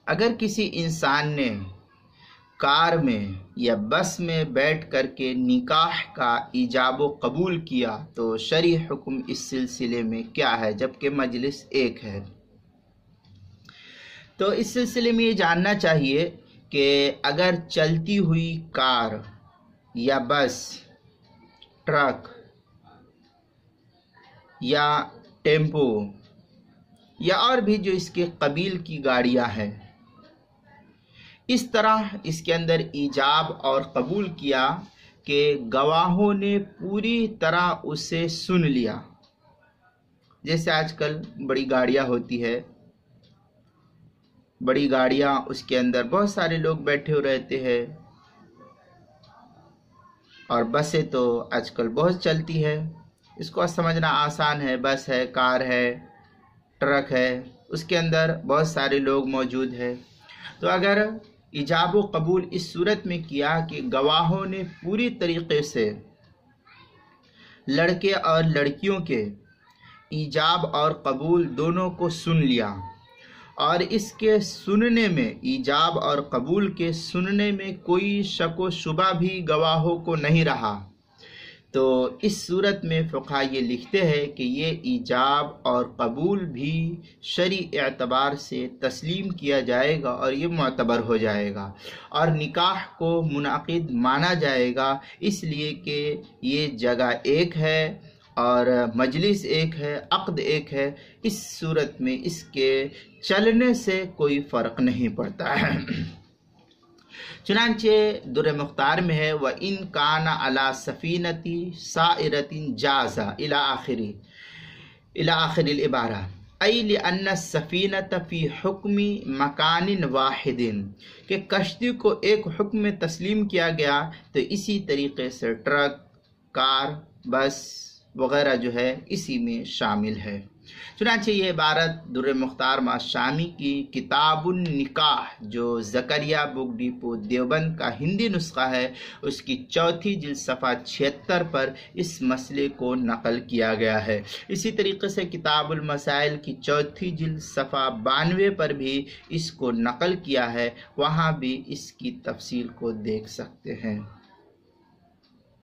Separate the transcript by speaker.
Speaker 1: اگر کسی انسان نے کار میں یا بس میں بیٹھ کر کے نکاح کا ایجاب و قبول کیا تو شرعی حکم اس سلسلے میں کیا ہے، جبکہ مجلس ایک ہے؟ تو اس سلسلے میں یہ جاننا چاہیے کہ اگر چلتی ہوئی کار یا بس، ٹرک یا ٹیمپو یا اور بھی جو اس کے قبیل کی گاڑیاں ہیں، اس طرح اس کے اندر ایجاب اور قبول کیا کہ گواہوں نے پوری طرح اسے سن لیا، جیسے آج کل بڑی گاڑیاں ہوتی ہے، بڑی گاڑیاں اس کے اندر بہت سارے لوگ بیٹھے ہوئے رہتے ہیں، اور بسیں تو آج کل بہت چلتی ہے، اس کو سمجھنا آسان ہے، بس ہے، کار ہے، ٹرک ہے، اس کے اندر بہت سارے لوگ موجود ہیں۔ تو اگر ایجاب و قبول اس صورت میں کیا کہ گواہوں نے پوری طریقے سے لڑکے اور لڑکیوں کے ایجاب اور قبول دونوں کو سن لیا، اور اس کے سننے میں، ایجاب اور قبول کے سننے میں کوئی شک و شبہ بھی گواہوں کو نہیں رہا، تو اس صورت میں فقہا یہ لکھتے ہیں کہ یہ ایجاب اور قبول بھی شرعی اعتبار سے تسلیم کیا جائے گا اور یہ معتبر ہو جائے گا، اور نکاح کو منعقد مانا جائے گا، اس لیے کہ یہ جگہ ایک ہے اور مجلس ایک ہے، عقد ایک ہے، اس صورت میں اس کے چلنے سے کوئی فرق نہیں پڑتا ہے۔ چنانچہ در مختار میں ہے وَإِن كَانَ عَلَى سَفِينَةٍ سَائِرَةٍ جَازَ إلى آخر العبارہ، أي لأن السفینة فی حکم مکان واحد، کہ کشتی کو ایک حکم میں تسلیم کیا گیا تو اسی طریقے سے ٹرک، کار، بس وغیرہ جو ہے اسی میں شامل ہے۔ چنانچہ یہ عبارت در مختار شامی کی کتاب النکاح جو زکریا بک ڈیپو دیوبند کا ہندی نسخہ ہے، اس کی چوتھی جلد صفحہ 76 پر اس مسئلے کو نقل کیا گیا ہے۔ اسی طریقے سے کتاب المسائل کی چوتھی جلد صفحہ 92 پر بھی اس کو نقل کیا ہے، وہاں بھی اس کی تفصیل کو دیکھ سکتے ہیں۔